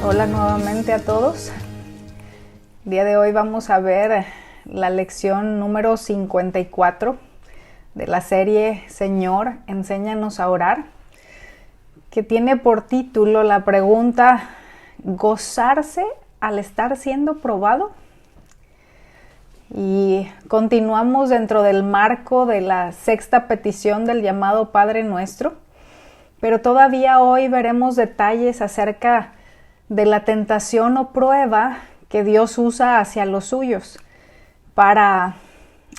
Hola nuevamente a todos. El día de hoy vamos a ver la lección número 54 de la serie Señor, enséñanos a orar, que tiene por título la pregunta: ¿gozarse al estar siendo probado? Y continuamos dentro del marco de la sexta petición del llamado Padre Nuestro, pero todavía hoy veremos detalles acerca de la tentación o prueba que Dios usa hacia los suyos para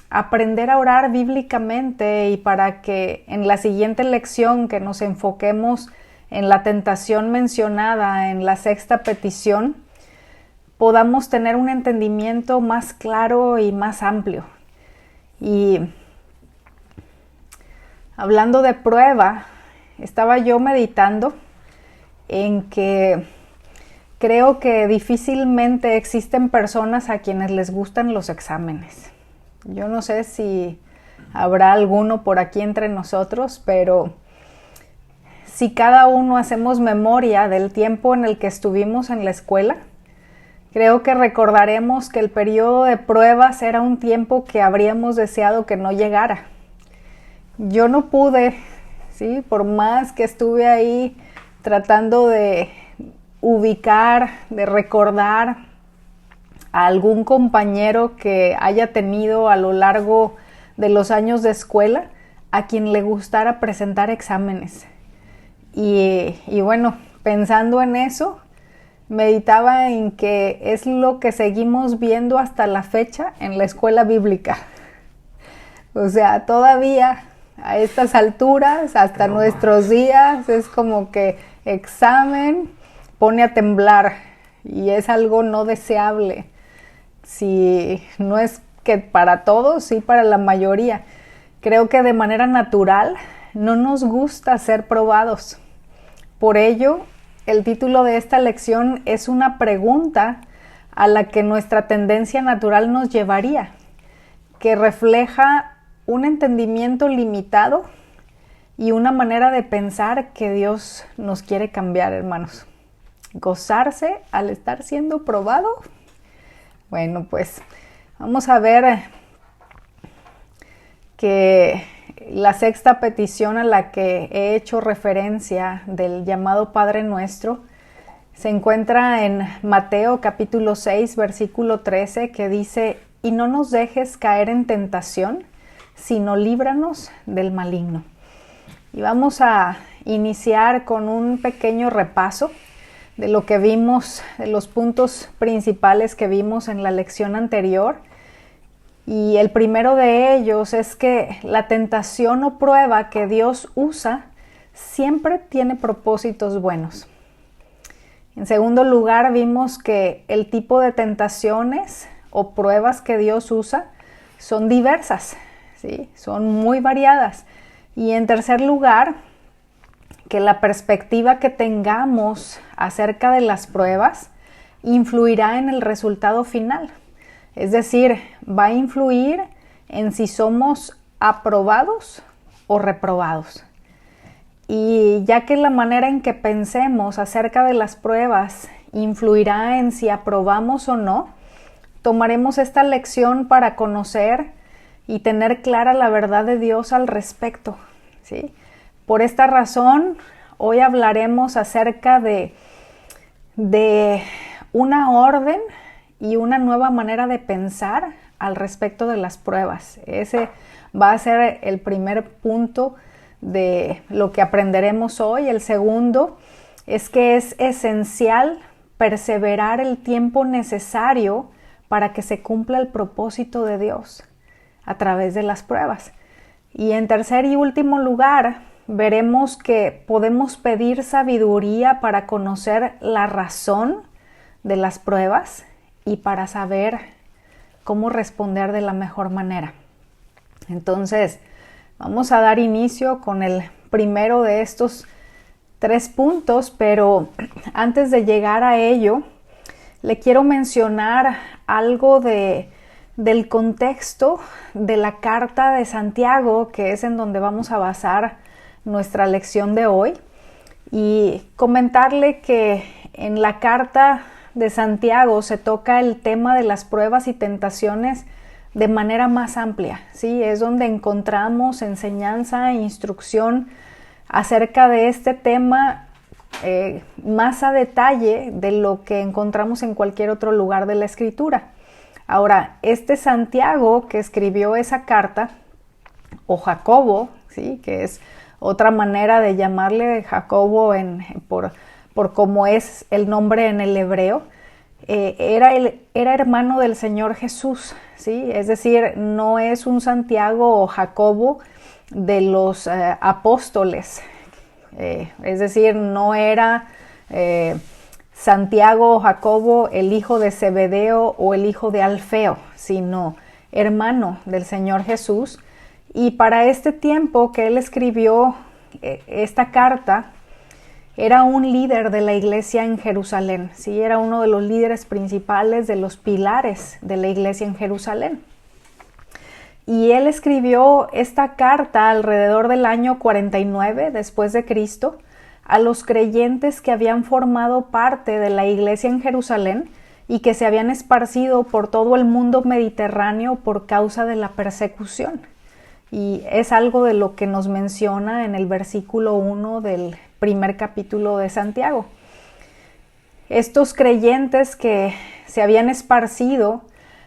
aprender a orar bíblicamente y para que en la siguiente lección que nos enfoquemos en la tentación mencionada en la sexta petición, podamos tener un entendimiento más claro y más amplio. Y hablando de prueba, estaba yo meditando en que creo que difícilmente existen personas a quienes les gustan los exámenes. Yo no sé si habrá alguno por aquí entre nosotros, pero si cada uno hacemos memoria del tiempo en el que estuvimos en la escuela, creo que recordaremos que el periodo de pruebas era un tiempo que habríamos deseado que no llegara. Yo no pude, ¿sí? Por más que estuve ahí tratando de ubicar, de recordar a algún compañero que haya tenido a lo largo de los años de escuela a quien le gustara presentar exámenes. Y bueno, pensando en eso, meditaba en que es lo que seguimos viendo hasta la fecha en la escuela bíblica. O sea, todavía a estas alturas, hasta nuestros días, es como que examen pone a temblar y es algo no deseable. Si no es que para todos, sí para la mayoría. Creo que de manera natural no nos gusta ser probados. Por ello, el título de esta lección es una pregunta a la que nuestra tendencia natural nos llevaría, que refleja un entendimiento limitado y una manera de pensar que Dios nos quiere cambiar, hermanos. ¿Gozarse al estar siendo probado? Bueno, pues vamos a ver que la sexta petición a la que he hecho referencia del llamado Padre Nuestro se encuentra en Mateo capítulo 6, versículo 13, que dice: y no nos dejes caer en tentación, sino líbranos del maligno. Y vamos a iniciar con un pequeño repaso de lo que vimos, de los puntos principales que vimos en la lección anterior. Y el primero de ellos es que la tentación o prueba que Dios usa siempre tiene propósitos buenos. En segundo lugar, vimos que el tipo de tentaciones o pruebas que Dios usa son diversas, ¿sí? Son muy variadas. Y en tercer lugar, que la perspectiva que tengamos acerca de las pruebas influirá en el resultado final. Es decir, va a influir en si somos aprobados o reprobados. Y ya que la manera en que pensemos acerca de las pruebas influirá en si aprobamos o no, tomaremos esta lección para conocer y tener clara la verdad de Dios al respecto, ¿sí? Por esta razón, hoy hablaremos acerca de una orden y una nueva manera de pensar al respecto de las pruebas. Ese va a ser el primer punto de lo que aprenderemos hoy. El segundo es que es esencial perseverar el tiempo necesario para que se cumpla el propósito de Dios a través de las pruebas. Y en tercer y último lugar, veremos que podemos pedir sabiduría para conocer la razón de las pruebas y para saber cómo responder de la mejor manera. Entonces, vamos a dar inicio con el primero de estos 3 puntos, pero antes de llegar a ello, le quiero mencionar algo del contexto de la carta de Santiago, que es en donde vamos a basar nuestra lección de hoy, y comentarle que en la carta de Santiago se toca el tema de las pruebas y tentaciones de manera más amplia, ¿sí? Es donde encontramos enseñanza e instrucción acerca de este tema más a detalle de lo que encontramos en cualquier otro lugar de la Escritura. Ahora, este Santiago que escribió esa carta, o Jacobo, ¿sí? Que es otra manera de llamarle Jacobo por cómo es el nombre en el hebreo, era hermano del Señor Jesús, ¿sí? Es decir, no es un Santiago o Jacobo de los apóstoles, es decir, no era Santiago o Jacobo el hijo de Zebedeo o el hijo de Alfeo, sino hermano del Señor Jesús. Y para este tiempo que él escribió esta carta, era un líder de la iglesia en Jerusalén, ¿sí? Era uno de los líderes principales, de los pilares de la iglesia en Jerusalén. Y él escribió esta carta alrededor del año 49 después de Cristo a los creyentes que habían formado parte de la iglesia en Jerusalén y que se habían esparcido por todo el mundo mediterráneo por causa de la persecución. Y es algo de lo que nos menciona en el versículo 1 del primer capítulo de Santiago. Estos creyentes que se habían esparcido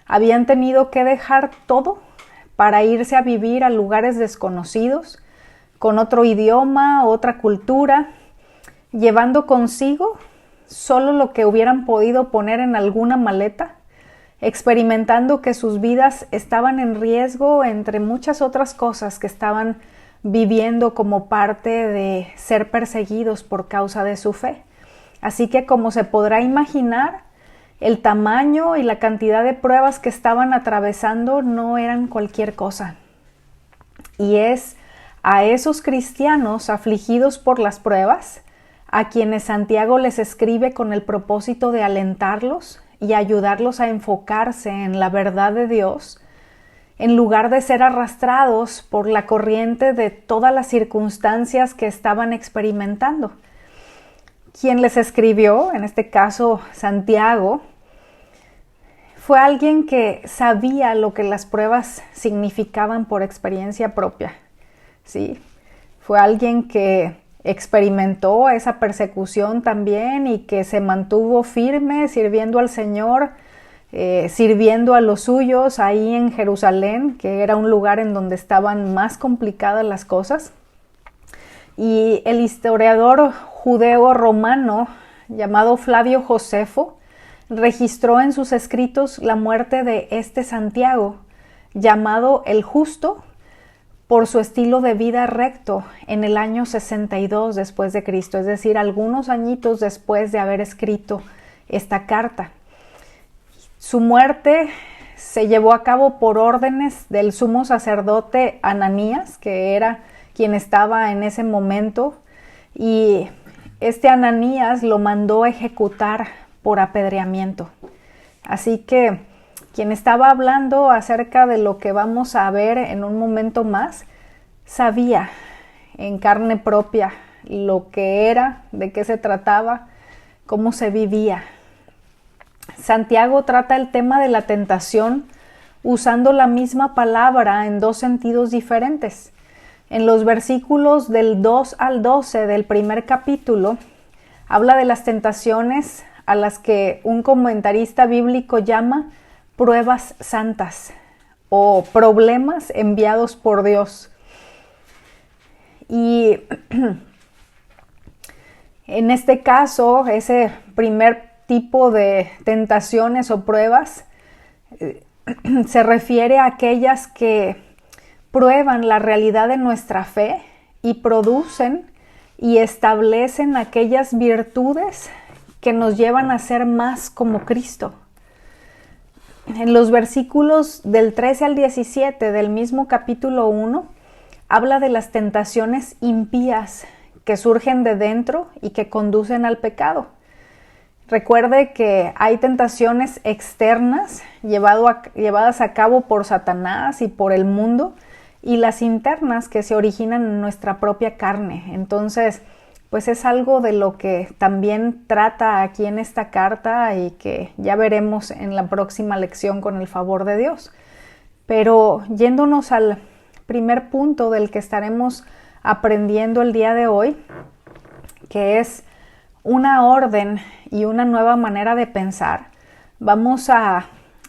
habían tenido que dejar todo para irse a vivir a lugares desconocidos, con otro idioma, otra cultura, llevando consigo solo lo que hubieran podido poner en alguna maleta, experimentando que sus vidas estaban en riesgo entre muchas otras cosas que estaban viviendo como parte de ser perseguidos por causa de su fe. Así que, como se podrá imaginar, el tamaño y la cantidad de pruebas que estaban atravesando no eran cualquier cosa. Y es a esos cristianos afligidos por las pruebas a quienes Santiago les escribe con el propósito de alentarlos y ayudarlos a enfocarse en la verdad de Dios, en lugar de ser arrastrados por la corriente de todas las circunstancias que estaban experimentando. Quien les escribió, en este caso Santiago, fue alguien que sabía lo que las pruebas significaban por experiencia propia, ¿sí? Fue alguien que experimentó esa persecución también y que se mantuvo firme sirviendo al Señor, sirviendo a los suyos ahí en Jerusalén, que era un lugar en donde estaban más complicadas las cosas. Y el historiador judeo romano llamado Flavio Josefo registró en sus escritos la muerte de este Santiago, llamado el Justo, por su estilo de vida recto en el año 62 después de Cristo, es decir, algunos añitos después de haber escrito esta carta. Su muerte se llevó a cabo por órdenes del sumo sacerdote Ananías, que era quien estaba en ese momento, y este Ananías lo mandó a ejecutar por apedreamiento. Así que quien estaba hablando acerca de lo que vamos a ver en un momento más, sabía en carne propia lo que era, de qué se trataba, cómo se vivía. Santiago trata el tema de la tentación usando la misma palabra en dos sentidos diferentes. En los versículos del 2 al 12 del primer capítulo, habla de las tentaciones a las que un comentarista bíblico llama pruebas santas o problemas enviados por Dios. Y en este caso, ese primer tipo de tentaciones o pruebas se refiere a aquellas que prueban la realidad de nuestra fe y producen y establecen aquellas virtudes que nos llevan a ser más como Cristo. En los versículos del 13 al 17 del mismo capítulo 1, habla de las tentaciones impías que surgen de dentro y que conducen al pecado. Recuerde que hay tentaciones externas llevadas a cabo por Satanás y por el mundo, y las internas que se originan en nuestra propia carne. Entonces, pues es algo de lo que también trata aquí en esta carta y que ya veremos en la próxima lección con el favor de Dios. Pero yéndonos al primer punto del que estaremos aprendiendo el día de hoy, que es una orden y una nueva manera de pensar, vamos a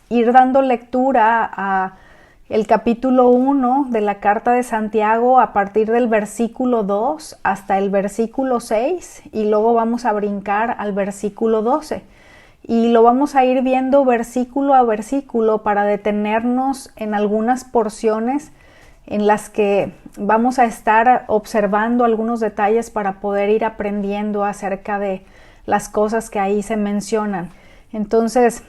ir dando lectura a el capítulo 1 de la carta de Santiago a partir del versículo 2 hasta el versículo 6 y luego vamos a brincar al versículo 12 y lo vamos a ir viendo versículo a versículo para detenernos en algunas porciones en las que vamos a estar observando algunos detalles para poder ir aprendiendo acerca de las cosas que ahí se mencionan. Entonces,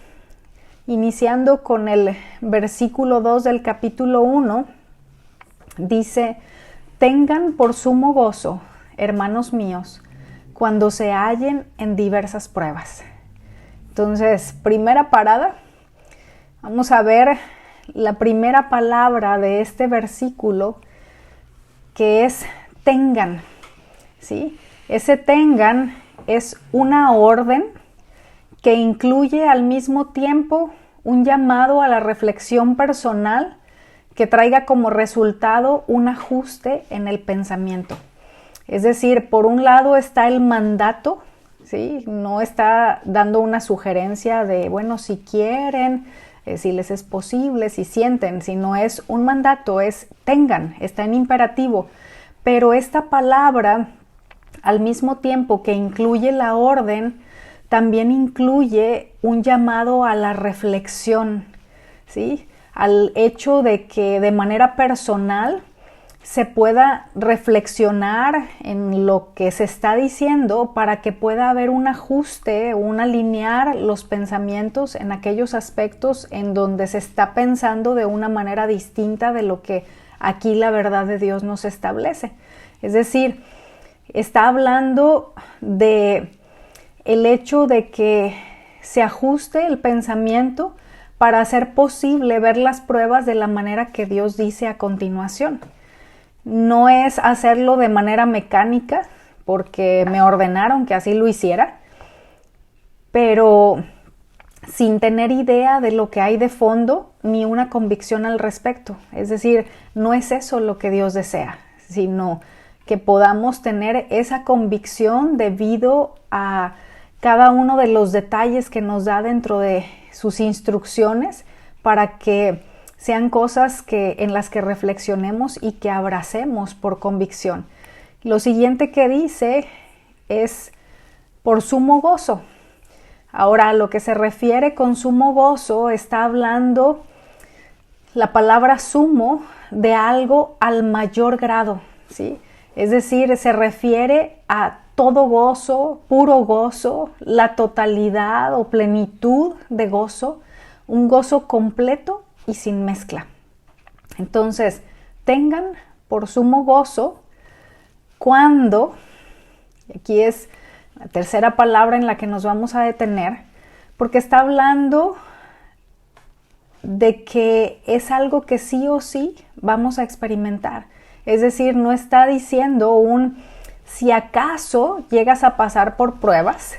iniciando con el versículo 2 del capítulo 1, dice: tengan por sumo gozo, hermanos míos, cuando se hallen en diversas pruebas. Entonces, primera parada, vamos a ver la primera palabra de este versículo, que es tengan, ¿sí? Ese tengan es una orden que incluye al mismo tiempo un llamado a la reflexión personal que traiga como resultado un ajuste en el pensamiento. Es decir, por un lado está el mandato, ¿sí? No está dando una sugerencia de, bueno, si quieren, si les es posible, si sienten, sino es un mandato, es tengan, está en imperativo. Pero esta palabra, al mismo tiempo que incluye la orden, también incluye un llamado a la reflexión, ¿sí? Al hecho de que de manera personal se pueda reflexionar en lo que se está diciendo para que pueda haber un ajuste, un alinear los pensamientos en aquellos aspectos en donde se está pensando de una manera distinta de lo que aquí la verdad de Dios nos establece. Es decir, está hablando de el hecho de que se ajuste el pensamiento para hacer posible ver las pruebas de la manera que Dios dice a continuación. No es hacerlo de manera mecánica, porque me ordenaron que así lo hiciera, pero sin tener idea de lo que hay de fondo ni una convicción al respecto. Es decir, no es eso lo que Dios desea, sino que podamos tener esa convicción debido a cada uno de los detalles que nos da dentro de sus instrucciones para que sean cosas en las que reflexionemos y que abracemos por convicción. Lo siguiente que dice es por sumo gozo. Ahora, a lo que se refiere con sumo gozo, está hablando la palabra sumo de algo al mayor grado, ¿sí? Es decir, se refiere a todo gozo, puro gozo, la totalidad o plenitud de gozo, un gozo completo y sin mezcla. Entonces, tengan por sumo gozo cuando, aquí es la tercera palabra en la que nos vamos a detener, porque está hablando de que es algo que sí o sí vamos a experimentar. Es decir, no está diciendo si acaso llegas a pasar por pruebas,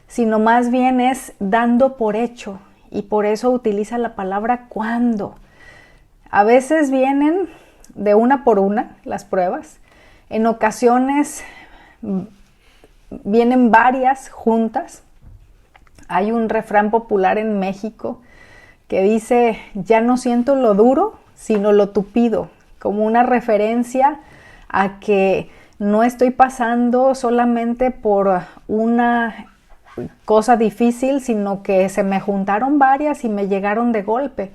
sino más bien es dando por hecho, y por eso utiliza la palabra cuando. A veces vienen de una por una las pruebas, en ocasiones vienen varias juntas. Hay un refrán popular en México que dice: ya no siento lo duro, sino lo tupido, como una referencia a que no estoy pasando solamente por una cosa difícil, sino que se me juntaron varias y me llegaron de golpe.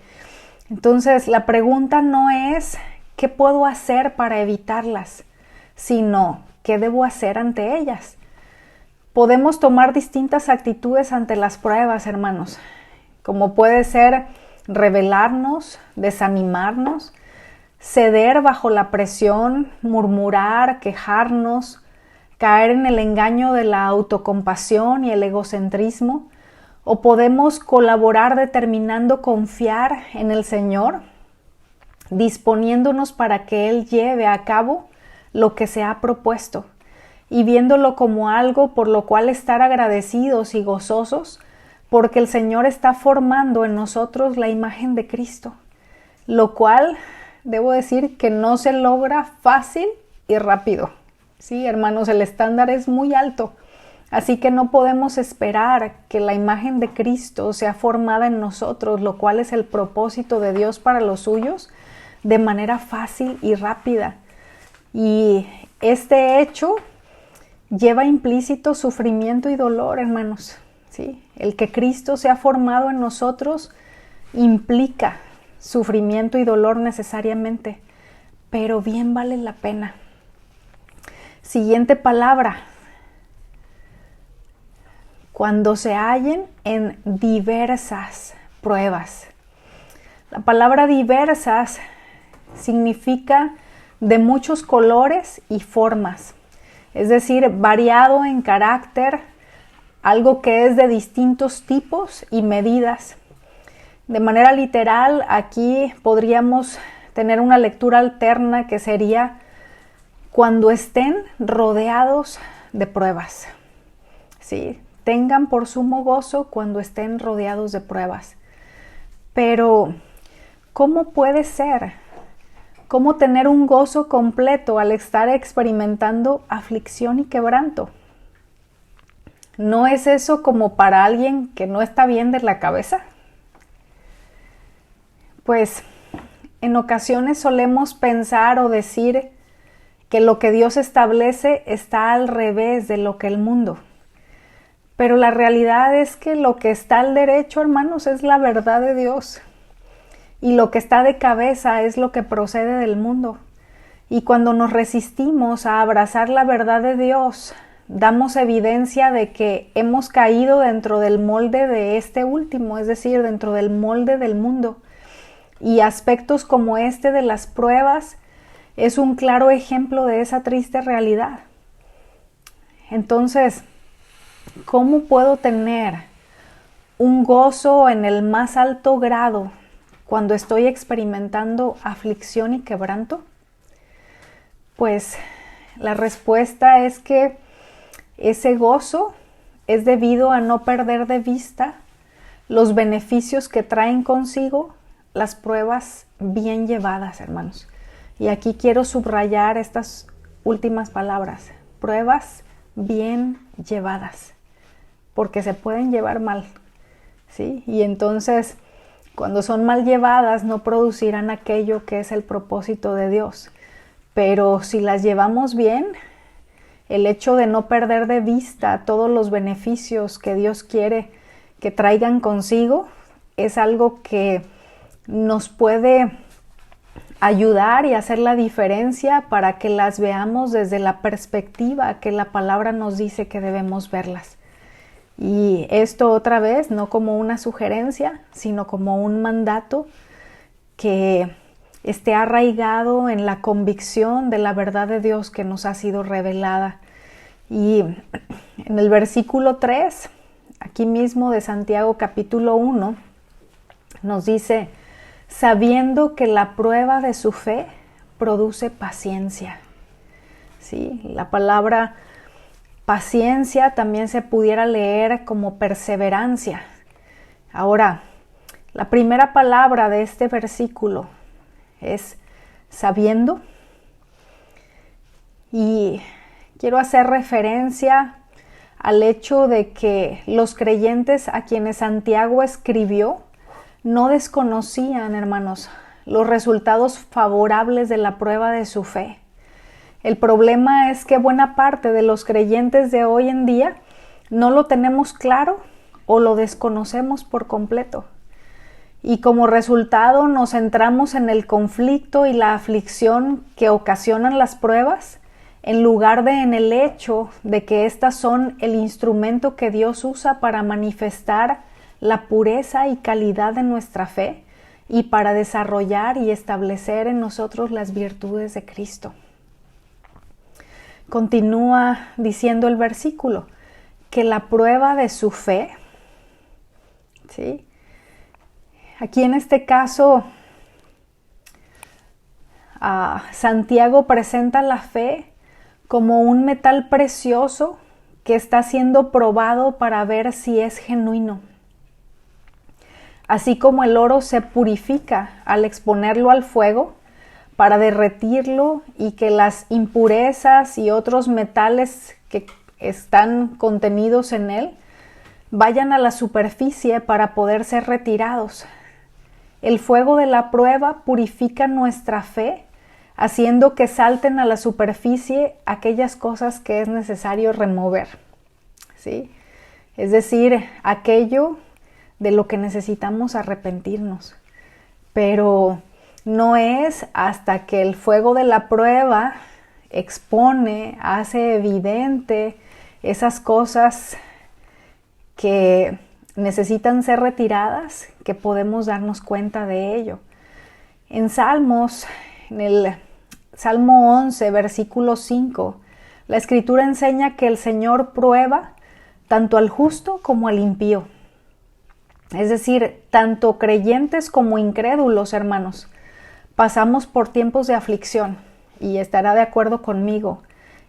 Entonces, la pregunta no es ¿qué puedo hacer para evitarlas?, sino ¿qué debo hacer ante ellas? Podemos tomar distintas actitudes ante las pruebas, hermanos, como puede ser rebelarnos, desanimarnos, ceder bajo la presión, murmurar, quejarnos, caer en el engaño de la autocompasión y el egocentrismo, o podemos colaborar determinando confiar en el Señor, disponiéndonos para que Él lleve a cabo lo que se ha propuesto. y viéndolo como algo por lo cual estar agradecidos y gozosos, porque el Señor está formando en nosotros la imagen de Cristo, lo cual debo decir que no se logra fácil y rápido. Sí, hermanos, el estándar es muy alto, así que no podemos esperar que la imagen de Cristo sea formada en nosotros, lo cual es el propósito de Dios para los suyos, de manera fácil y rápida. Y este hecho lleva implícito sufrimiento y dolor, hermanos. ¿Sí? El que Cristo sea formado en nosotros implica sufrimiento y dolor necesariamente, pero bien vale la pena. Siguiente palabra. Cuando se hallen en diversas pruebas. La palabra diversas significa de muchos colores y formas, es decir, variado en carácter, algo que es de distintos tipos y medidas. De manera literal, aquí podríamos tener una lectura alterna que sería cuando estén rodeados de pruebas. Sí, tengan por sumo gozo cuando estén rodeados de pruebas. Pero, ¿cómo puede ser? ¿Cómo tener un gozo completo al estar experimentando aflicción y quebranto? ¿No es eso como para alguien que no está bien de la cabeza? Pues en ocasiones solemos pensar o decir que lo que Dios establece está al revés de lo que el mundo. Pero la realidad es que lo que está al derecho, hermanos, es la verdad de Dios. Y lo que está de cabeza es lo que procede del mundo. Y cuando nos resistimos a abrazar la verdad de Dios, damos evidencia de que hemos caído dentro del molde de este último, es decir, dentro del molde del mundo. Y aspectos como este de las pruebas es un claro ejemplo de esa triste realidad. Entonces, ¿cómo puedo tener un gozo en el más alto grado cuando estoy experimentando aflicción y quebranto? Pues la respuesta es que ese gozo es debido a no perder de vista los beneficios que traen consigo las pruebas bien llevadas, hermanos. Y aquí quiero subrayar estas últimas palabras, pruebas bien llevadas, porque se pueden llevar mal, ¿sí? Y entonces, cuando son mal llevadas, no producirán aquello que es el propósito de Dios. Pero si las llevamos bien, el hecho de no perder de vista todos los beneficios que Dios quiere que traigan consigo es algo que nos puede ayudar y hacer la diferencia para que las veamos desde la perspectiva que la palabra nos dice que debemos verlas. Y esto otra vez no como una sugerencia, sino como un mandato que esté arraigado en la convicción de la verdad de Dios que nos ha sido revelada. Y en el versículo 3, aquí mismo de Santiago capítulo 1, nos dice, sabiendo que la prueba de su fe produce paciencia. ¿Sí? La palabra paciencia también se pudiera leer como perseverancia. Ahora, la primera palabra de este versículo es sabiendo, y quiero hacer referencia al hecho de que los creyentes a quienes Santiago escribió no desconocían, hermanos, los resultados favorables de la prueba de su fe. El problema es que buena parte de los creyentes de hoy en día no lo tenemos claro o lo desconocemos por completo. Y como resultado nos centramos en el conflicto y la aflicción que ocasionan las pruebas, en lugar de en el hecho de que éstas son el instrumento que Dios usa para manifestar la pureza y calidad de nuestra fe y para desarrollar y establecer en nosotros las virtudes de Cristo. Continúa diciendo el versículo, que la prueba de su fe, ¿sí? Aquí en este caso, Santiago presenta la fe como un metal precioso que está siendo probado para ver si es genuino. Así como el oro se purifica al exponerlo al fuego para derretirlo y que las impurezas y otros metales que están contenidos en él vayan a la superficie para poder ser retirados. El fuego de la prueba purifica nuestra fe, haciendo que salten a la superficie aquellas cosas que es necesario remover, ¿sí? Es decir, aquello de lo que necesitamos arrepentirnos. Pero no es hasta que el fuego de la prueba expone, hace evidente esas cosas que necesitan ser retiradas que podemos darnos cuenta de ello. En Salmos, en el Salmo 11, versículo 5, la Escritura enseña que el Señor prueba tanto al justo como al impío. Es decir, tanto creyentes como incrédulos, hermanos, pasamos por tiempos de aflicción, y estará de acuerdo conmigo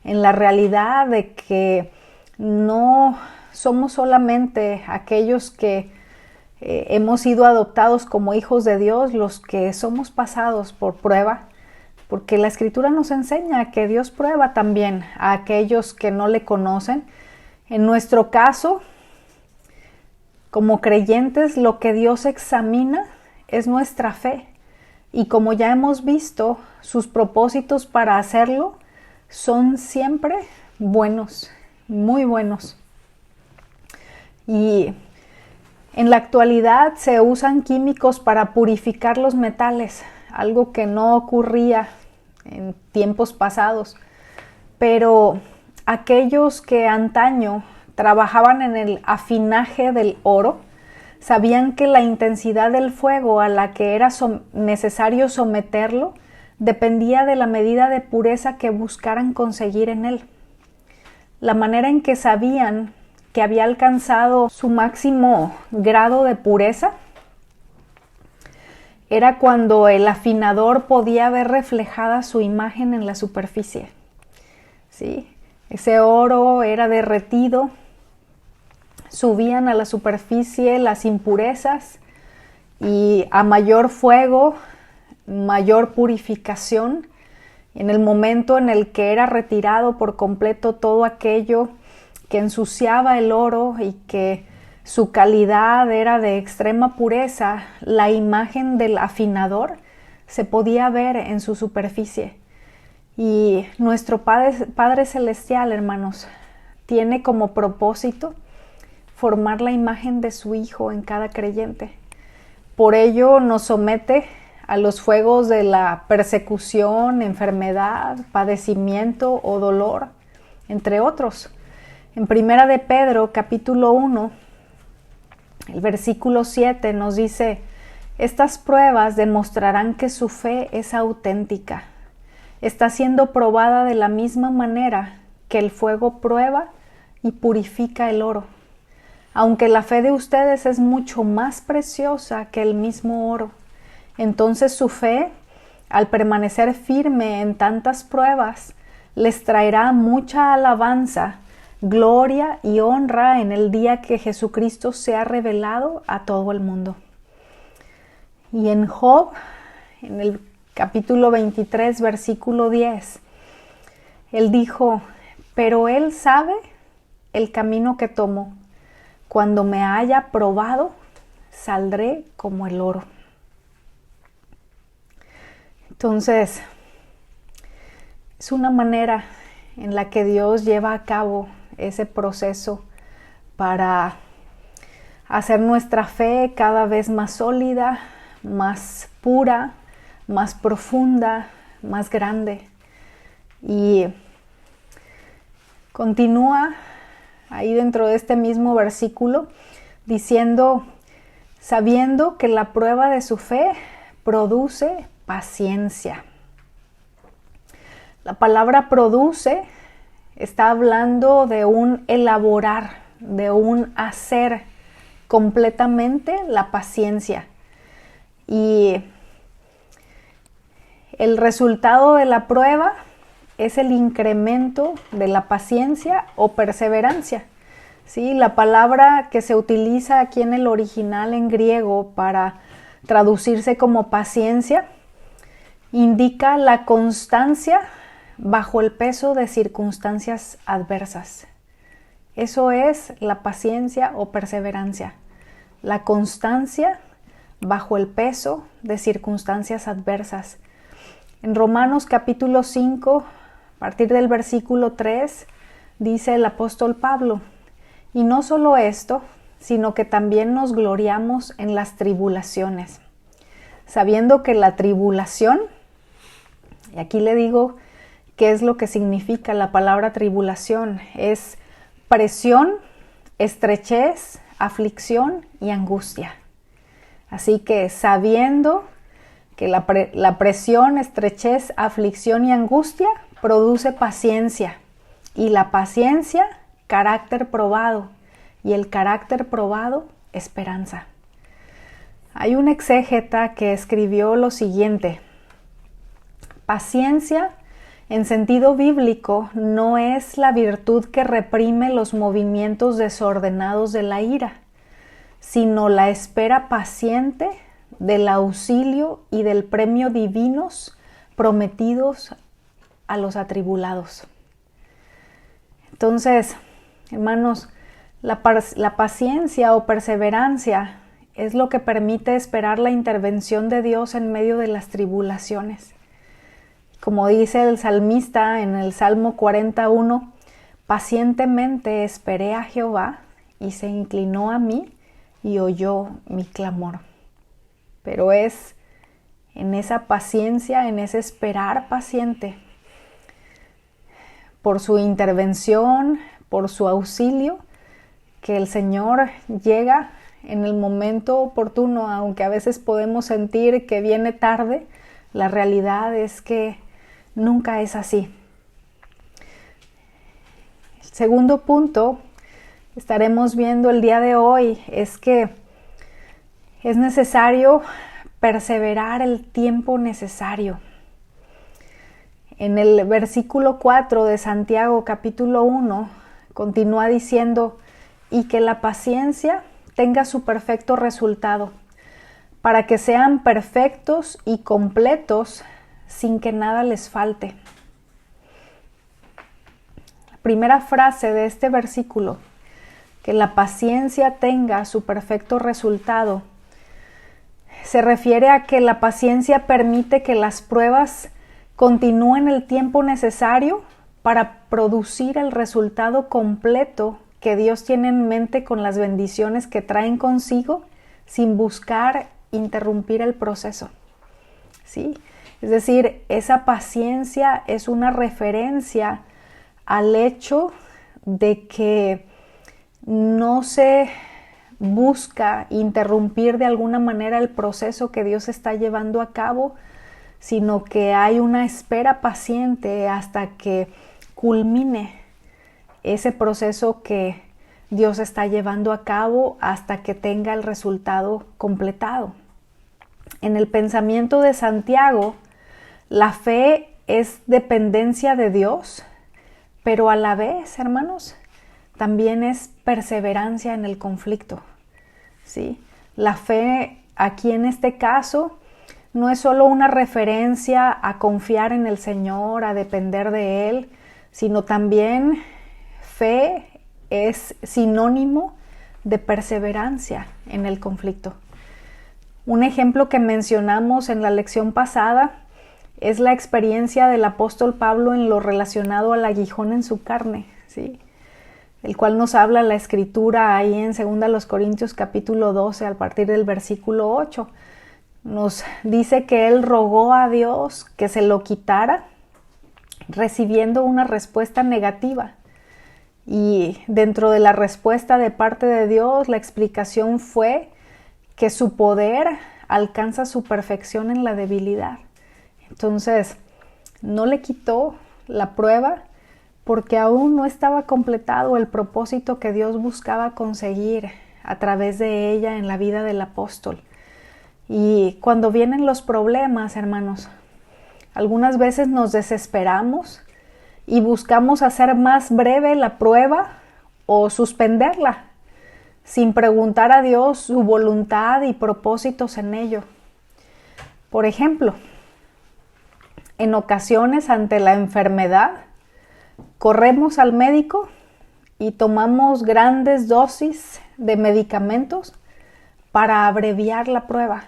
en la realidad de que no somos solamente aquellos que hemos sido adoptados como hijos de Dios los que somos pasados por prueba, porque la Escritura nos enseña que Dios prueba también a aquellos que no le conocen. En nuestro caso, como creyentes, lo que Dios examina es nuestra fe. Y como ya hemos visto, sus propósitos para hacerlo son siempre buenos, muy buenos. Y en la actualidad se usan químicos para purificar los metales, algo que no ocurría en tiempos pasados. Pero aquellos que antaño trabajaban en el afinaje del oro, sabían que la intensidad del fuego a la que era necesario someterlo dependía de la medida de pureza que buscaran conseguir en él. La manera en que sabían que había alcanzado su máximo grado de pureza era cuando el afinador podía ver reflejada su imagen en la superficie. ¿Sí? Ese oro era derretido, subían a la superficie las impurezas y a mayor fuego, mayor purificación. En el momento en el que era retirado por completo todo aquello que ensuciaba el oro y que su calidad era de extrema pureza, la imagen del afinador se podía ver en su superficie. Y nuestro Padre Celestial, hermanos, tiene como propósito formar la imagen de su Hijo en cada creyente. Por ello nos somete a los fuegos de la persecución, enfermedad, padecimiento o dolor, entre otros. En Primera de Pedro, capítulo 1, el versículo 7 nos dice: estas pruebas demostrarán que su fe es auténtica. Está siendo probada de la misma manera que el fuego prueba y purifica el oro. Aunque la fe de ustedes es mucho más preciosa que el mismo oro, entonces su fe, al permanecer firme en tantas pruebas, les traerá mucha alabanza, gloria y honra en el día que Jesucristo sea revelado a todo el mundo. Y en Job, en el capítulo 23, versículo 10, él dijo: pero él sabe el camino que tomo. Cuando me haya probado, saldré como el oro. Entonces, es una manera en la que Dios lleva a cabo ese proceso para hacer nuestra fe cada vez más sólida, más pura, más profunda, más grande. Y continúa ahí dentro de este mismo versículo diciendo: sabiendo que la prueba de su fe produce paciencia. La palabra produce está hablando de un elaborar, de un hacer completamente la paciencia. Y el resultado de la prueba es el incremento de la paciencia o perseverancia. ¿Sí? La palabra que se utiliza aquí en el original en griego para traducirse como paciencia indica la constancia bajo el peso de circunstancias adversas. Eso es la paciencia o perseverancia, la constancia bajo el peso de circunstancias adversas. En Romanos capítulo 5, a partir del versículo 3, dice el apóstol Pablo: y no solo esto, sino que también nos gloriamos en las tribulaciones, sabiendo que la tribulación, y aquí le digo qué es lo que significa la palabra tribulación, es presión, estrechez, aflicción y angustia. Así que sabiendo que la presión, estrechez, aflicción y angustia produce paciencia, y la paciencia, carácter probado, y el carácter probado, esperanza. Hay un exégeta que escribió lo siguiente: paciencia, en sentido bíblico, no es la virtud que reprime los movimientos desordenados de la ira, sino la espera paciente del auxilio y del premio divinos prometidos a los atribulados. Entonces, hermanos, la paciencia o perseverancia es lo que permite esperar la intervención de Dios en medio de las tribulaciones. Como dice el salmista en el Salmo 41, pacientemente esperé a Jehová y se inclinó a mí y oyó mi clamor. Pero es en esa paciencia, en ese esperar paciente, por su intervención, por su auxilio, que el Señor llega en el momento oportuno. Aunque a veces podemos sentir que viene tarde, la realidad es que nunca es así. El segundo punto estaremos viendo el día de hoy es que es necesario perseverar el tiempo necesario. En el versículo 4 de Santiago capítulo 1 continúa diciendo: y que la paciencia tenga su perfecto resultado, para que sean perfectos y completos sin que nada les falte. La primera frase de este versículo, que la paciencia tenga su perfecto resultado, se refiere a que la paciencia permite que las pruebas continúen el tiempo necesario para producir el resultado completo que Dios tiene en mente con las bendiciones que traen consigo, sin buscar interrumpir el proceso. ¿Sí? Es decir, esa paciencia es una referencia al hecho de que no se busca interrumpir de alguna manera el proceso que Dios está llevando a cabo, sino que hay una espera paciente hasta que culmine ese proceso que Dios está llevando a cabo, hasta que tenga el resultado completado. En el pensamiento de Santiago, la fe es dependencia de Dios, pero a la vez, hermanos, también es perseverancia en el conflicto. ¿Sí? La fe aquí en este caso no es solo una referencia a confiar en el Señor, a depender de Él, sino también fe es sinónimo de perseverancia en el conflicto. Un ejemplo que mencionamos en la lección pasada es la experiencia del apóstol Pablo en lo relacionado al aguijón en su carne, ¿sí? El cual nos habla la escritura ahí en 2 Corintios capítulo 12 a partir del versículo 8. Nos dice que él rogó a Dios que se lo quitara, recibiendo una respuesta negativa. Y dentro de la respuesta de parte de Dios, la explicación fue que su poder alcanza su perfección en la debilidad. Entonces, no le quitó la prueba porque aún no estaba completado el propósito que Dios buscaba conseguir a través de ella en la vida del apóstol. Y cuando vienen los problemas, hermanos, algunas veces nos desesperamos y buscamos hacer más breve la prueba o suspenderla, sin preguntar a Dios su voluntad y propósitos en ello. Por ejemplo, en ocasiones ante la enfermedad, corremos al médico y tomamos grandes dosis de medicamentos para abreviar la prueba.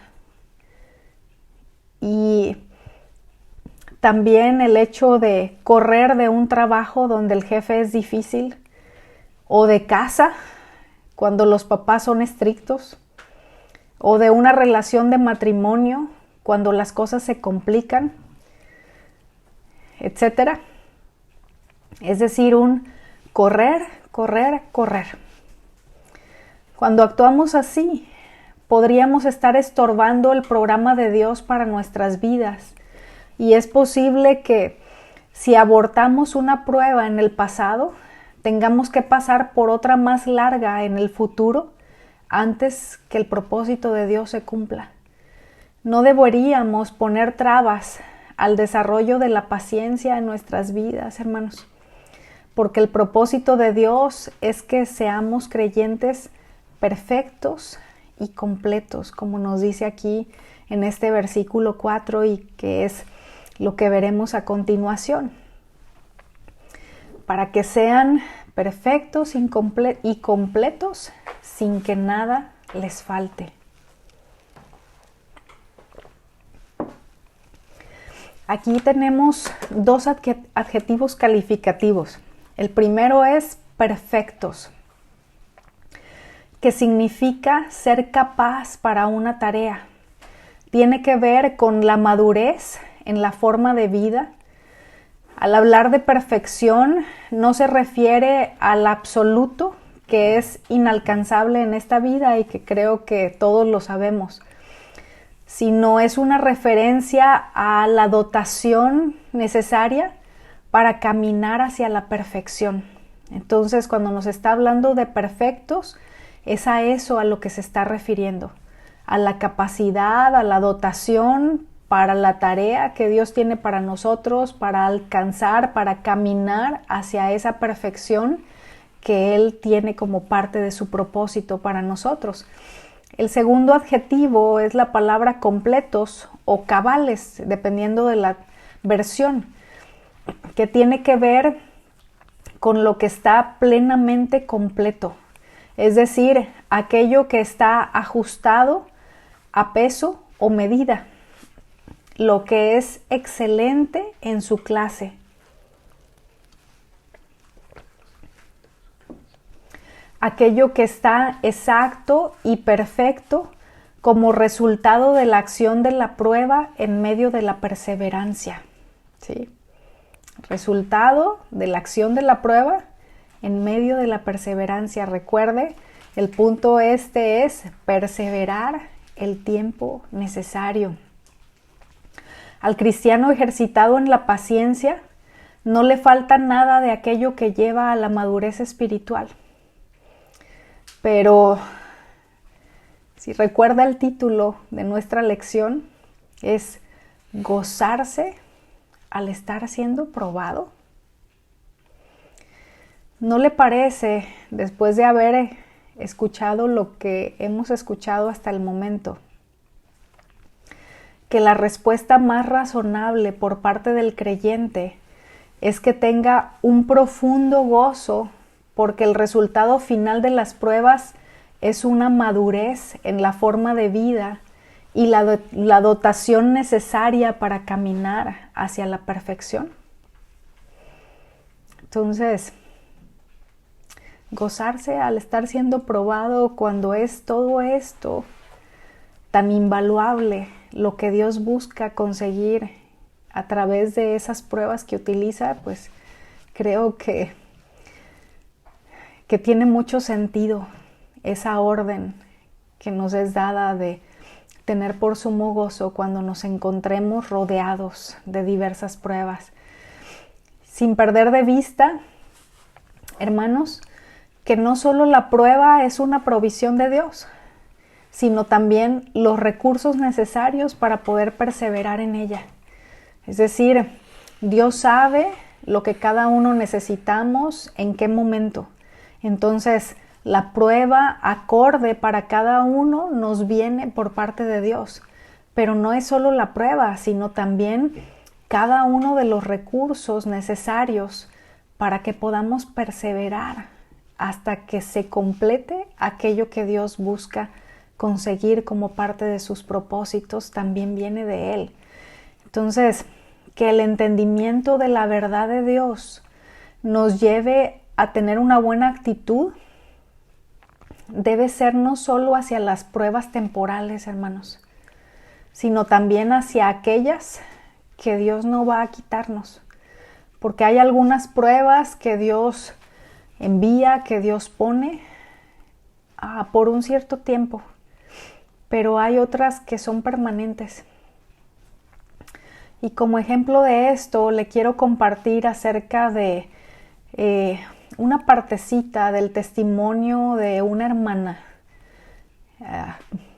Y también el hecho de correr de un trabajo donde el jefe es difícil, o de casa cuando los papás son estrictos, o de una relación de matrimonio cuando las cosas se complican, etcétera. Es decir, un correr, correr, correr. Cuando actuamos así, podríamos estar estorbando el programa de Dios para nuestras vidas. Y es posible que si abortamos una prueba en el pasado, tengamos que pasar por otra más larga en el futuro antes que el propósito de Dios se cumpla. No deberíamos poner trabas al desarrollo de la paciencia en nuestras vidas, hermanos, porque el propósito de Dios es que seamos creyentes perfectos y completos, como nos dice aquí en este versículo 4 y que es lo que veremos a continuación. Para que sean perfectos y completos sin que nada les falte. Aquí tenemos dos adjetivos calificativos. El primero es perfectos, que significa ser capaz para una tarea. Tiene que ver con la madurez en la forma de vida. Al hablar de perfección, no se refiere al absoluto, que es inalcanzable en esta vida y que creo que todos lo sabemos, sino es una referencia a la dotación necesaria para caminar hacia la perfección. Entonces, cuando nos está hablando de perfectos, es a eso a lo que se está refiriendo, a la capacidad, a la dotación para la tarea que Dios tiene para nosotros, para alcanzar, para caminar hacia esa perfección que Él tiene como parte de su propósito para nosotros. El segundo adjetivo es la palabra completos o cabales, dependiendo de la versión, que tiene que ver con lo que está plenamente completo, es decir, aquello que está ajustado a peso o medida, lo que es excelente en su clase. Aquello que está exacto y perfecto como resultado de la acción de la prueba en medio de la perseverancia. ¿Sí? Resultado de la acción de la prueba en medio de la perseverancia. Recuerde, el punto este es perseverar el tiempo necesario. Al cristiano ejercitado en la paciencia, no le falta nada de aquello que lleva a la madurez espiritual. Pero si recuerda el título de nuestra lección, es gozarse al estar siendo probado. ¿No le parece, después de haber escuchado lo que hemos escuchado hasta el momento, que la respuesta más razonable por parte del creyente es que tenga un profundo gozo porque el resultado final de las pruebas es una madurez en la forma de vida y la dotación necesaria para caminar hacia la perfección? Entonces, gozarse al estar siendo probado cuando es todo esto tan invaluable, lo que Dios busca conseguir a través de esas pruebas que utiliza, pues creo que tiene mucho sentido esa orden que nos es dada de tener por sumo gozo cuando nos encontremos rodeados de diversas pruebas. Sin perder de vista, hermanos, que no solo la prueba es una provisión de Dios, sino también los recursos necesarios para poder perseverar en ella. Es decir, Dios sabe lo que cada uno necesitamos, en qué momento. Entonces, la prueba acorde para cada uno nos viene por parte de Dios. Pero no es solo la prueba, sino también cada uno de los recursos necesarios para que podamos perseverar hasta que se complete aquello que Dios busca conseguir como parte de sus propósitos, también viene de Él. Entonces, que el entendimiento de la verdad de Dios nos lleve a tener una buena actitud debe ser no solo hacia las pruebas temporales, hermanos, sino también hacia aquellas que Dios no va a quitarnos. Porque hay algunas pruebas que Dios envía, que Dios pone por un cierto tiempo, pero hay otras que son permanentes. Y como ejemplo de esto, le quiero compartir acerca de una partecita del testimonio de una hermana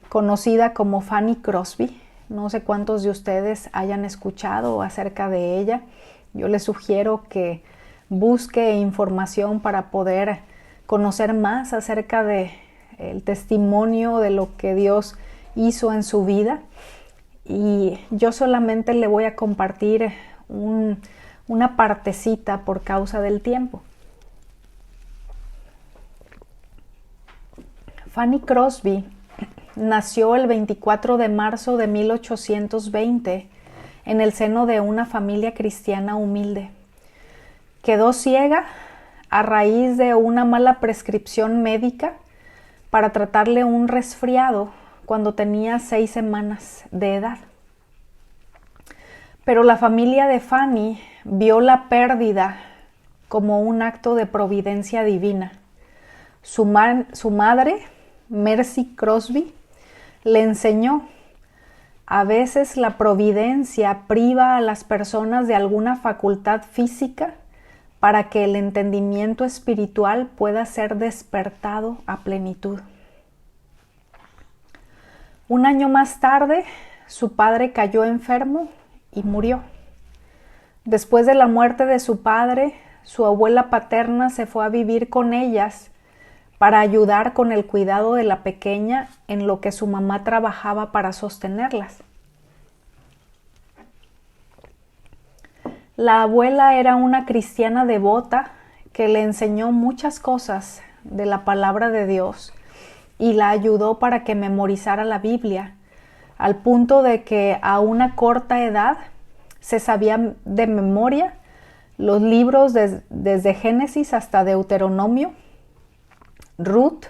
conocida como Fanny Crosby. No sé cuántos de ustedes hayan escuchado acerca de ella. Yo les sugiero que busque información para poder conocer más acerca de el testimonio de lo que Dios hizo en su vida. Y yo solamente le voy a compartir una partecita por causa del tiempo. Fanny Crosby nació el 24 de marzo de 1820 en el seno de una familia cristiana humilde. Quedó ciega a raíz de una mala prescripción médica para tratarle un resfriado cuando tenía 6 semanas de edad. Pero la familia de Fanny vio la pérdida como un acto de providencia divina. Su madre, Mercy Crosby, le enseñó: a veces la providencia priva a las personas de alguna facultad física para que el entendimiento espiritual pueda ser despertado a plenitud. Un año más tarde, su padre cayó enfermo y murió. Después de la muerte de su padre, su abuela paterna se fue a vivir con ellas para ayudar con el cuidado de la pequeña en lo que su mamá trabajaba para sostenerlas. La abuela era una cristiana devota que le enseñó muchas cosas de la palabra de Dios y la ayudó para que memorizara la Biblia, al punto de que a una corta edad se sabía de memoria los libros desde Génesis hasta Deuteronomio, Ruth,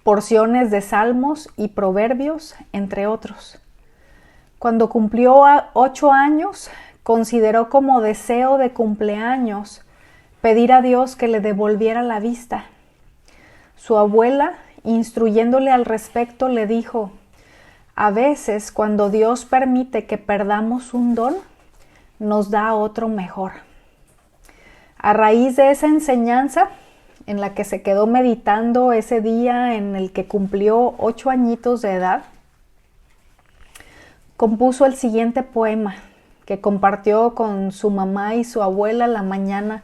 porciones de Salmos y Proverbios, entre otros. Cuando cumplió 8 años, consideró como deseo de cumpleaños pedir a Dios que le devolviera la vista. Su abuela, instruyéndole al respecto, le dijo: a veces, cuando Dios permite que perdamos un don, nos da otro mejor. A raíz de esa enseñanza, en la que se quedó meditando ese día en el que cumplió 8 añitos de edad, compuso el siguiente poema que compartió con su mamá y su abuela la mañana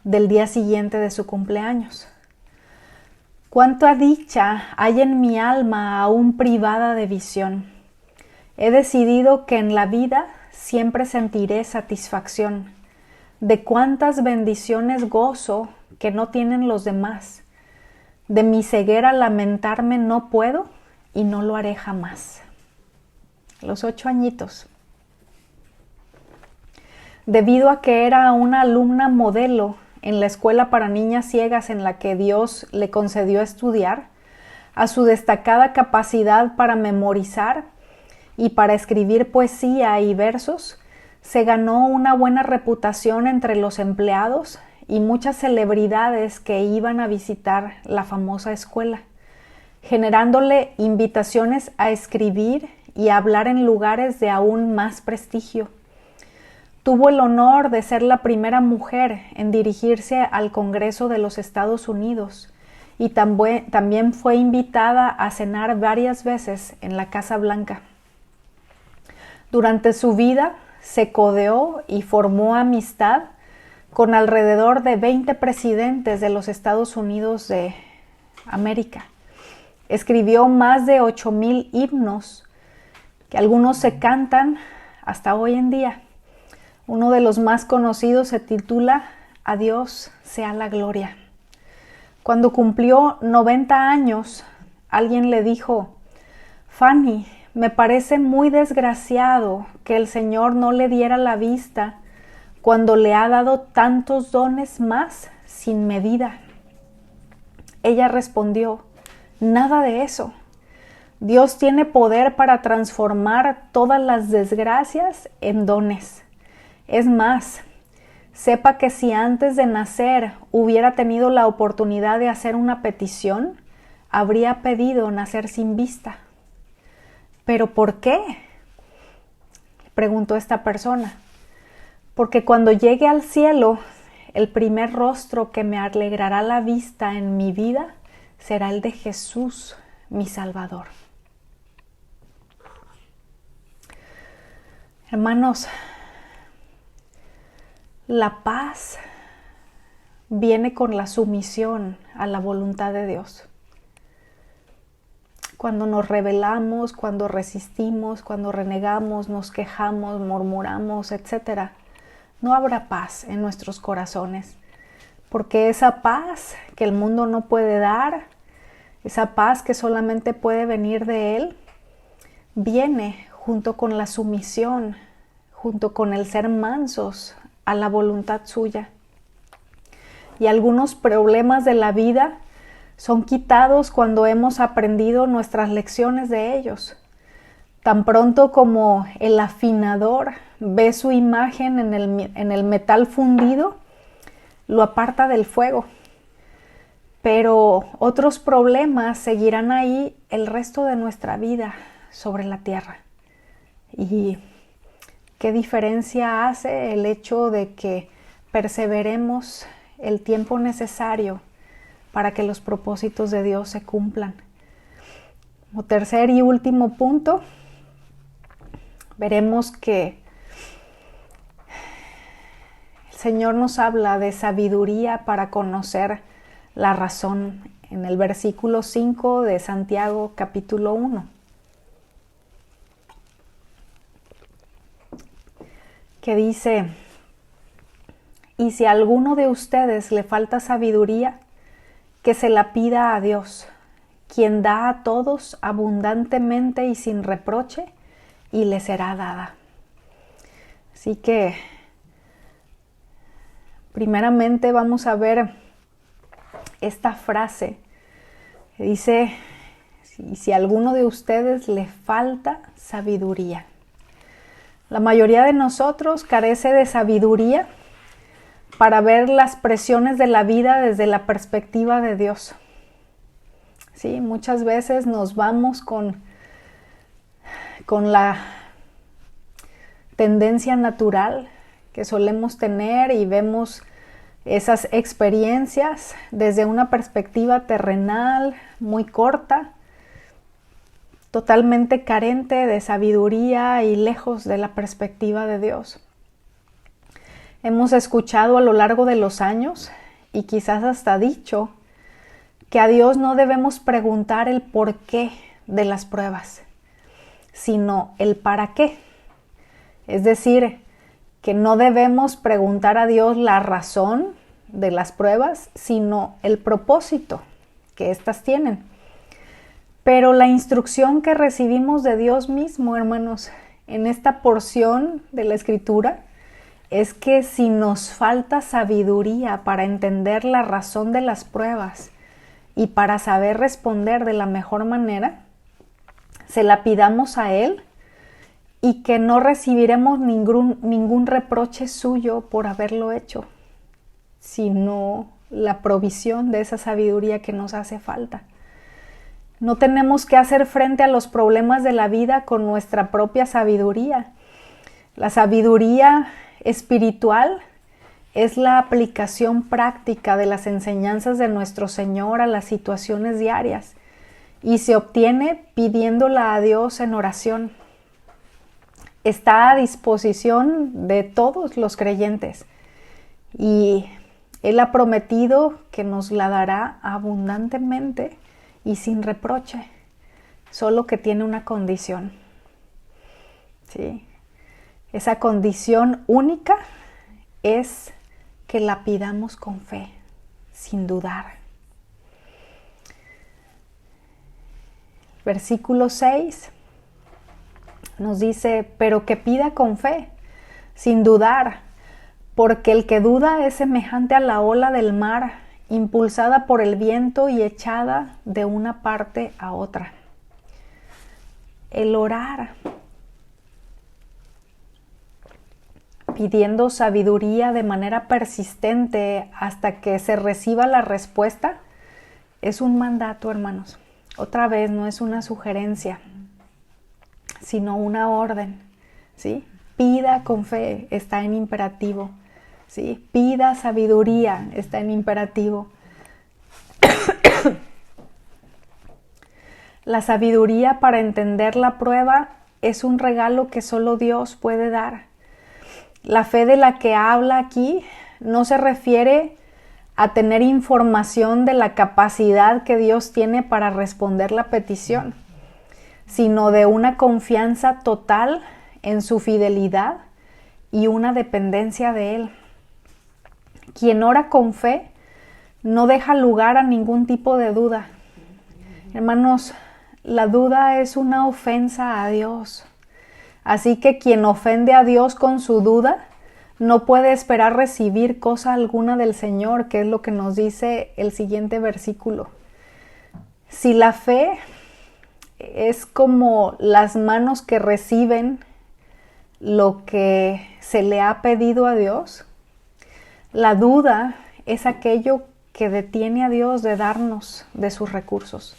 del día siguiente de su cumpleaños. Cuánta dicha hay en mi alma aún privada de visión. He decidido que en la vida siempre sentiré satisfacción. De cuántas bendiciones gozo que no tienen los demás. De mi ceguera lamentarme no puedo y no lo haré jamás. Los 8 añitos. Debido a que era una alumna modelo en la escuela para niñas ciegas en la que Dios le concedió estudiar, a su destacada capacidad para memorizar y para escribir poesía y versos, se ganó una buena reputación entre los empleados y muchas celebridades que iban a visitar la famosa escuela, generándole invitaciones a escribir y a hablar en lugares de aún más prestigio. Tuvo el honor de ser la primera mujer en dirigirse al Congreso de los Estados Unidos y también fue invitada a cenar varias veces en la Casa Blanca. Durante su vida se codeó y formó amistad con alrededor de 20 presidentes de los Estados Unidos de América. Escribió más de 8,000 himnos, que algunos se cantan hasta hoy en día. Uno de los más conocidos se titula A Dios sea la gloria. Cuando cumplió 90 años, alguien le dijo: Fanny, me parece muy desgraciado que el Señor no le diera la vista cuando le ha dado tantos dones más sin medida. Ella respondió: nada de eso. Dios tiene poder para transformar todas las desgracias en dones. Es más, sepa que si antes de nacer hubiera tenido la oportunidad de hacer una petición, habría pedido nacer sin vista. ¿Pero por qué?, preguntó esta persona. Porque cuando llegue al cielo, el primer rostro que me alegrará la vista en mi vida será el de Jesús, mi Salvador. Hermanos, la paz viene con la sumisión a la voluntad de Dios. Cuando nos rebelamos, cuando resistimos, cuando renegamos, nos quejamos, murmuramos, etc., no habrá paz en nuestros corazones, porque esa paz que el mundo no puede dar, esa paz que solamente puede venir de Él, viene junto con la sumisión, junto con el ser mansos a la voluntad suya. Y algunos problemas de la vida son quitados cuando hemos aprendido nuestras lecciones de ellos. Tan pronto como el afinador ve su imagen en el metal fundido, lo aparta del fuego. Pero otros problemas seguirán ahí el resto de nuestra vida sobre la tierra. ¿Y qué diferencia hace el hecho de que perseveremos el tiempo necesario para que los propósitos de Dios se cumplan? Como tercer y último punto, veremos que el Señor nos habla de sabiduría para conocer la razón en el versículo 5 de Santiago capítulo 1. Que dice: y si a alguno de ustedes le falta sabiduría, que se la pida a Dios, quien da a todos abundantemente y sin reproche, y le será dada. Así que, primeramente vamos a ver esta frase que dice: si a alguno de ustedes le falta sabiduría. La mayoría de nosotros carece de sabiduría para ver las presiones de la vida desde la perspectiva de Dios. Sí, muchas veces nos vamos con la tendencia natural que solemos tener y vemos esas experiencias desde una perspectiva terrenal muy corta, totalmente carente de sabiduría y lejos de la perspectiva de Dios. Hemos escuchado a lo largo de los años y quizás hasta dicho que a Dios no debemos preguntar el por qué de las pruebas, sino el para qué. Es decir, que no debemos preguntar a Dios la razón de las pruebas, sino el propósito que éstas tienen. Pero la instrucción que recibimos de Dios mismo, hermanos, en esta porción de la Escritura, es que si nos falta sabiduría para entender la razón de las pruebas y para saber responder de la mejor manera, se la pidamos a Él y que no recibiremos ningún reproche suyo por haberlo hecho, sino la provisión de esa sabiduría que nos hace falta. No tenemos que hacer frente a los problemas de la vida con nuestra propia sabiduría. La sabiduría espiritual es la aplicación práctica de las enseñanzas de nuestro Señor a las situaciones diarias y se obtiene pidiéndola a Dios en oración. Está a disposición de todos los creyentes Y Él ha prometido que nos la dará abundantemente y sin reproche, solo que tiene una condición, ¿sí? Esa condición única es que la pidamos con fe, sin dudar. Versículo 6 nos dice, pero que pida con fe, sin dudar, porque el que duda es semejante a la ola del mar, impulsada por el viento y echada de una parte a otra. El orar, pidiendo sabiduría de manera persistente hasta que se reciba la respuesta, es un mandato, hermanos. Otra vez, no es una sugerencia, sino una orden, ¿sí? Pida con fe, está en imperativo, ¿sí? Pida sabiduría, está en imperativo. La sabiduría para entender la prueba es un regalo que solo Dios puede dar. La fe de la que habla aquí no se refiere a tener información de la capacidad que Dios tiene para responder la petición, sino de una confianza total en su fidelidad y una dependencia de Él. Quien ora con fe no deja lugar a ningún tipo de duda. Hermanos, la duda es una ofensa a Dios. Así que quien ofende a Dios con su duda no puede esperar recibir cosa alguna del Señor, que es lo que nos dice el siguiente versículo. Si la fe es como las manos que reciben lo que se le ha pedido a Dios, la duda es aquello que detiene a Dios de darnos de sus recursos.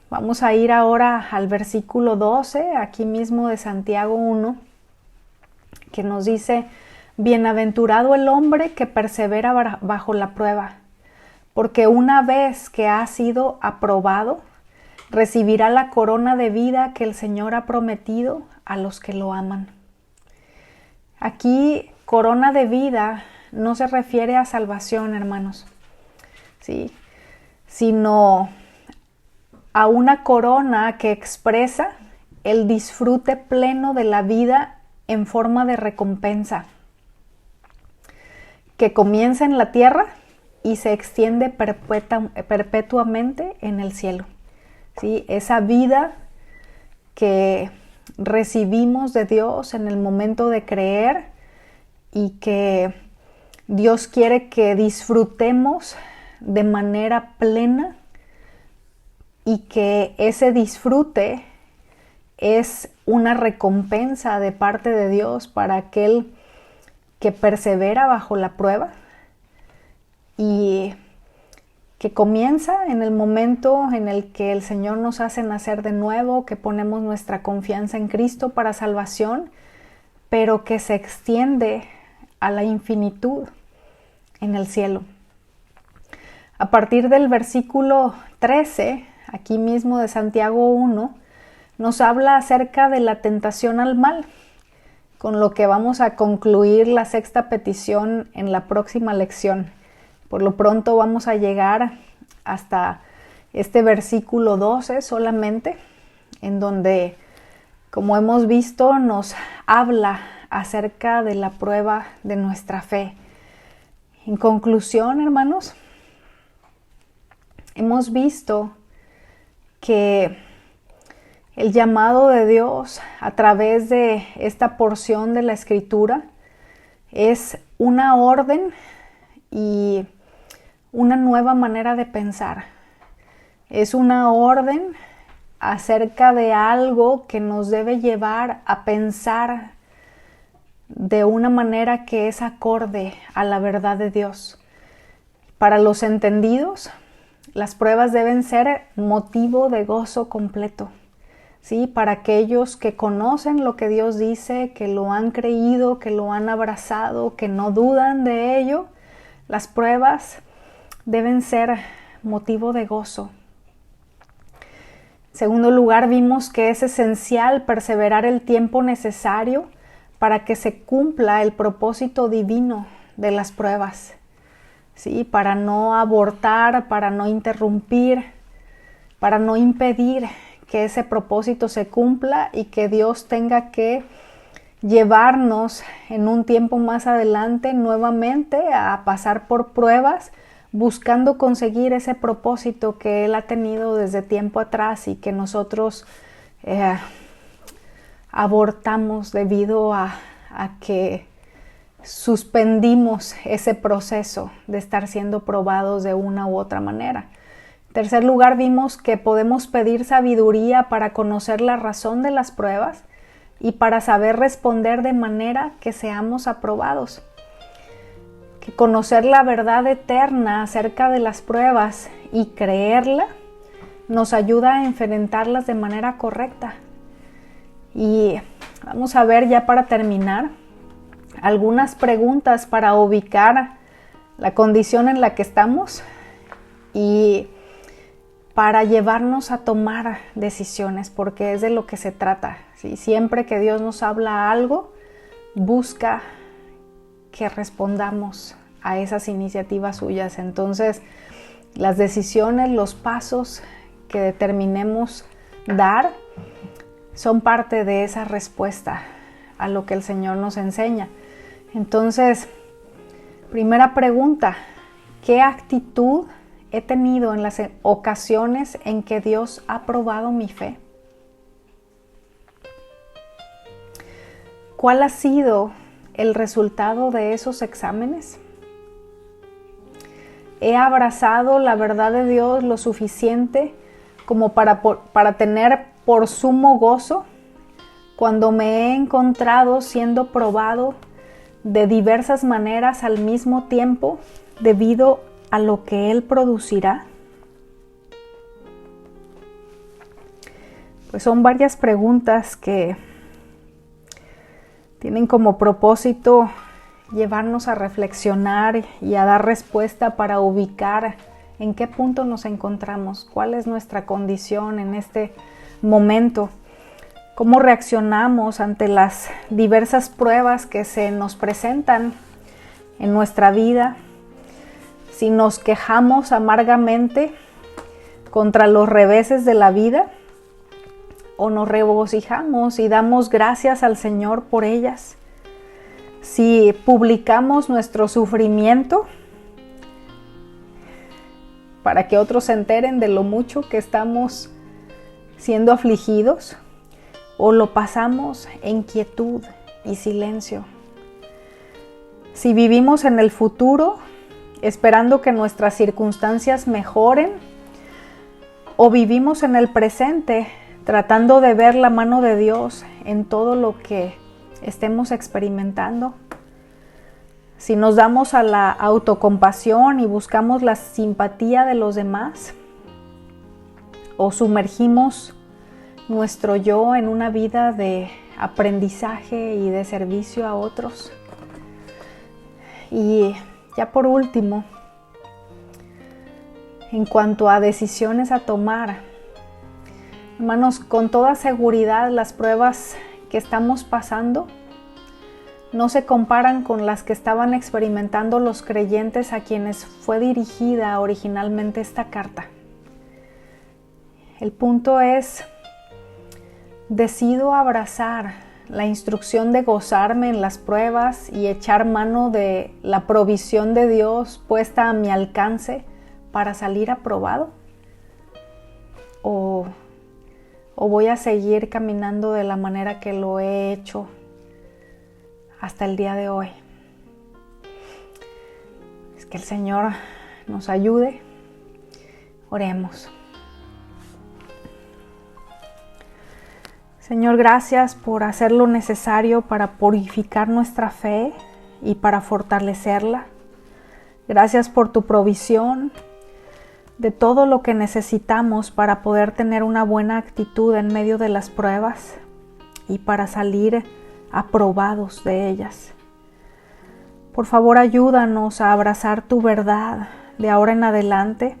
Vamos a ir ahora al versículo 12, aquí mismo de Santiago 1, que nos dice, bienaventurado el hombre que persevera bajo la prueba, porque una vez que ha sido aprobado, recibirá la corona de vida que el Señor ha prometido a los que lo aman. Aquí, corona de vida no se refiere a salvación, hermanos, ¿sí? Sino a una corona que expresa el disfrute pleno de la vida en forma de recompensa, que comienza en la tierra y se extiende perpetuamente en el cielo, ¿sí? Esa vida que recibimos de Dios en el momento de creer y que Dios quiere que disfrutemos de manera plena, y que ese disfrute es una recompensa de parte de Dios para aquel que persevera bajo la prueba y que comienza en el momento en el que el Señor nos hace nacer de nuevo, que ponemos nuestra confianza en Cristo para salvación, pero que se extiende a la infinitud en el cielo. A partir del versículo 13, aquí mismo de Santiago 1, nos habla acerca de la tentación al mal, con lo que vamos a concluir la sexta petición en la próxima lección. Por lo pronto vamos a llegar hasta este versículo 12 solamente, en donde, como hemos visto, nos habla acerca de la prueba de nuestra fe. En conclusión, hermanos, hemos visto que el llamado de Dios a través de esta porción de la Escritura es una orden y una nueva manera de pensar. Es una orden acerca de algo que nos debe llevar a pensar de una manera que es acorde a la verdad de Dios. Para los entendidos, las pruebas deben ser motivo de gozo completo, ¿sí? Para aquellos que conocen lo que Dios dice, que lo han creído, que lo han abrazado, que no dudan de ello, las pruebas deben ser motivo de gozo. En segundo lugar, vimos que es esencial perseverar el tiempo necesario para que se cumpla el propósito divino de las pruebas, ¿sí? Para no abortar, para no interrumpir, para no impedir que ese propósito se cumpla y que Dios tenga que llevarnos en un tiempo más adelante nuevamente a pasar por pruebas, buscando conseguir ese propósito que Él ha tenido desde tiempo atrás y que nosotros abortamos debido a que suspendimos ese proceso de estar siendo probados de una u otra manera. En tercer lugar, vimos que podemos pedir sabiduría para conocer la razón de las pruebas y para saber responder de manera que seamos aprobados. Que conocer la verdad eterna acerca de las pruebas y creerla nos ayuda a enfrentarlas de manera correcta. Y vamos a ver ya para terminar algunas preguntas para ubicar la condición en la que estamos y para llevarnos a tomar decisiones, porque es de lo que se trata, ¿sí? Siempre que Dios nos habla algo, busca que respondamos a esas iniciativas suyas. Entonces, las decisiones, los pasos que determinemos dar, son parte de esa respuesta a lo que el Señor nos enseña. Entonces, primera pregunta, ¿qué actitud he tenido en las ocasiones en que Dios ha probado mi fe? ¿Cuál ha sido el resultado de esos exámenes? ¿He abrazado la verdad de Dios lo suficiente como para tener por sumo gozo cuando me he encontrado siendo probado de diversas maneras al mismo tiempo debido a lo que Él producirá? Pues son varias preguntas que tienen como propósito llevarnos a reflexionar y a dar respuesta para ubicar en qué punto nos encontramos, cuál es nuestra condición en este momento, cómo reaccionamos ante las diversas pruebas que se nos presentan en nuestra vida, si nos quejamos amargamente contra los reveses de la vida o nos regocijamos y damos gracias al Señor por ellas, si publicamos nuestro sufrimiento para que otros se enteren de lo mucho que estamos siendo afligidos, o lo pasamos en quietud y silencio. Si vivimos en el futuro esperando que nuestras circunstancias mejoren, o vivimos en el presente tratando de ver la mano de Dios en todo lo que estemos experimentando. Si nos damos a la autocompasión y buscamos la simpatía de los demás, o sumergimos nuestro yo en una vida de aprendizaje y de servicio a otros. Y ya por último, en cuanto a decisiones a tomar, hermanos, con toda seguridad las pruebas que estamos pasando no se comparan con las que estaban experimentando los creyentes a quienes fue dirigida originalmente esta carta. El punto es, decido abrazar la instrucción de gozarme en las pruebas y echar mano de la provisión de Dios puesta a mi alcance para salir aprobado, o voy a seguir caminando de la manera que lo he hecho hasta el día de hoy. Es que el Señor nos ayude. Oremos. Señor, gracias por hacer lo necesario para purificar nuestra fe y para fortalecerla. Gracias por tu provisión de todo lo que necesitamos para poder tener una buena actitud en medio de las pruebas y para salir aprobados de ellas. Por favor, ayúdanos a abrazar tu verdad de ahora en adelante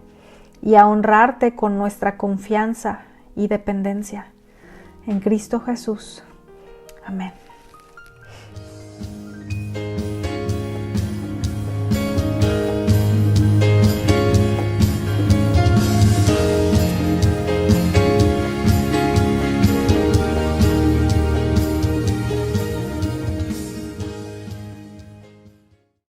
y a honrarte con nuestra confianza y dependencia. En Cristo Jesús. Amén.